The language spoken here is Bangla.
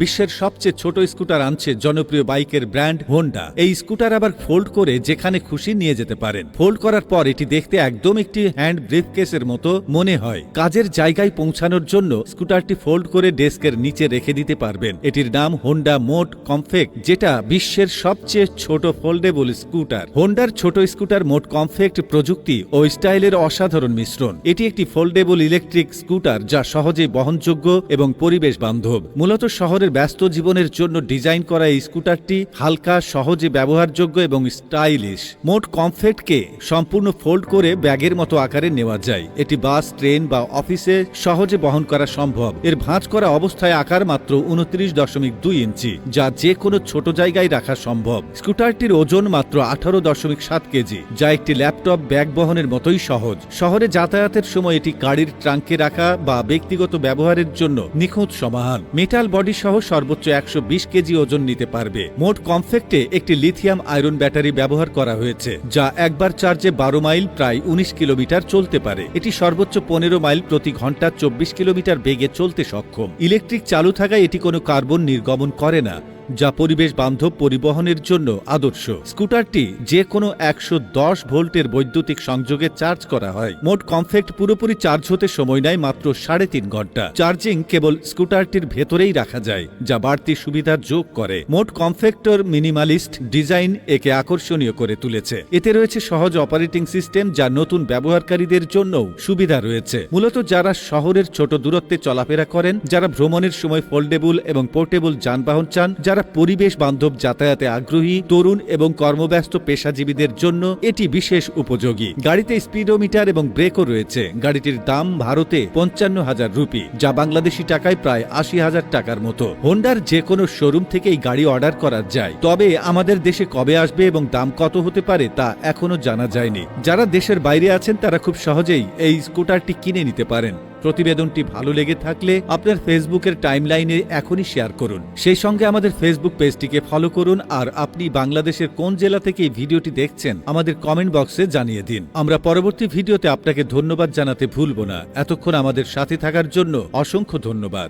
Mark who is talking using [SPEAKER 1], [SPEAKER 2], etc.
[SPEAKER 1] বিশ্বের সবচেয়ে ছোট স্কুটার আনছে জনপ্রিয় বাইকের ব্র্যান্ড হোন্ডা। এই স্কুটার আবার ফোল্ড করে যেখানে খুশি নিয়ে যেতে পারেন। ফোল্ড করার পর এটি দেখতে একদম একটি হ্যান্ড ব্রিফকেসের মতো মনে হয়। কাজের জায়গায় পৌঁছানোর জন্য স্কুটারটি ফোল্ড করে ডেস্কের নিচে রেখে দিতে পারবেন। এটির নাম হোন্ডা মোট কমফেক্ট, যেটা বিশ্বের সবচেয়ে ছোট ফোল্ডেবল স্কুটার। হোন্ডার ছোট স্কুটার মোট কমফেক্ট প্রযুক্তি ও স্টাইলের অসাধারণ মিশ্রণ। এটি একটি ফোল্ডেবল ইলেকট্রিক স্কুটার যা সহজেই বহনযোগ্য এবং পরিবেশ বান্ধব। মূলত শহরের ব্যস্ত জীবনের জন্য ডিজাইন করা এই স্কুটারটি হালকা, সহজে ব্যবহারযোগ্য এবং স্টাইলিশ। মোট কমফেক্টকে সম্পূর্ণ ফোল্ড করে ব্যাগের মতো আকারে নেওয়া যায়। এটি বাস, ট্রেন বা অফিসে সহজে বহন করা সম্ভব। এর ভাঁজ করা অবস্থায় আকার মাত্র 29.2 ইঞ্চি, যা যে কোনো ছোট জায়গায় রাখা সম্ভব। স্কুটারটির ওজন মাত্র 18.7 কেজি, যা একটি ল্যাপটপ ব্যাগ বহনের মতোই সহজ। শহরে যাতায়াতের সময় এটি গাড়ির ট্রাঙ্কে রাখা বা ব্যক্তিগত ব্যবহারের জন্য নিখুঁত সমাধান। মেটাল বডি সহ সর্বোচ্চ 120 কেজি ওজন নিতে পারবে। মোট কমফেক্টে একটি লিথিয়াম আয়রন ব্যাটারি ব্যবহার করা হয়েছে, যা একবার চার্জে 12 মাইল প্রায় 19 কিলোমিটার চলতে পারে। এটি সর্বোচ্চ 15 মাইল প্রতি ঘন্টা 24 কিলোমিটার বেগে চলতে সক্ষম। ইলেকট্রিক চালু থাকায় এটি কোনো কার্বন নির্গমন করে না, যা পরিবেশ বান্ধব পরিবহনের জন্য আদর্শ। স্কুটারটি যে কোনো 110 ভোল্টের বৈদ্যুতিক সংযোগে চার্জ করা হয়। মোট কমফেক্ট পুরোপুরি চার্জ হতে সময় নেয় মাত্র 3.5 ঘন্টা। চার্জিং কেবল স্কুটারটির ভেতরেই রাখা যায়, যা বাড়তি সুবিধা যোগ করে। মোট কমফেক্টর মিনিমালিস্ট ডিজাইন একে আকর্ষণীয় করে তুলেছে। এতে রয়েছে সহজ অপারেটিং সিস্টেম, যা নতুন ব্যবহারকারীদের জন্যও সুবিধা রয়েছে। মূলত যারা শহরের ছোট দূরত্বে চলাফেরা করেন, যারা ভ্রমণের সময় ফোল্ডেবল এবং পোর্টেবল যানবাহন চান, যারা পরিবেশ বান্ধব যাতায়াতে আগ্রহী, তরুণ এবং কর্মব্যস্ত পেশাজীবীদের জন্য এটি বিশেষ উপযোগী। গাড়িতে স্পিডোমিটার এবং ব্রেকও রয়েছে। গাড়িটির দাম ভারতে 55,000 রুপি, যা বাংলাদেশি টাকায় প্রায় 80,000 টাকার মতো। হোন্ডার যে কোনো শোরুম থেকেই গাড়ি অর্ডার করা যায়, তবে আমাদের দেশে কবে আসবে এবং দাম কত হতে পারে তা এখনো জানা যায়নি। যারা দেশের বাইরে আছেন তারা খুব সহজেই এই স্কুটারটি কিনে নিতে পারেন। প্রতিবেদনটি ভালো লেগে থাকলে আপনার ফেসবুকের টাইমলাইনে এখনই শেয়ার করুন। সেই সঙ্গে আমাদের ফেসবুক পেজটিকে ফলো করুন। আর আপনি বাংলাদেশের কোন জেলা থেকে এই ভিডিওটি দেখছেন আমাদের কমেন্ট বক্সে জানিয়ে দিন। আমরা পরবর্তী ভিডিওতে আপনাকে ধন্যবাদ জানাতে ভুলব না। এতক্ষণ আমাদের সাথে থাকার জন্য অসংখ্য ধন্যবাদ।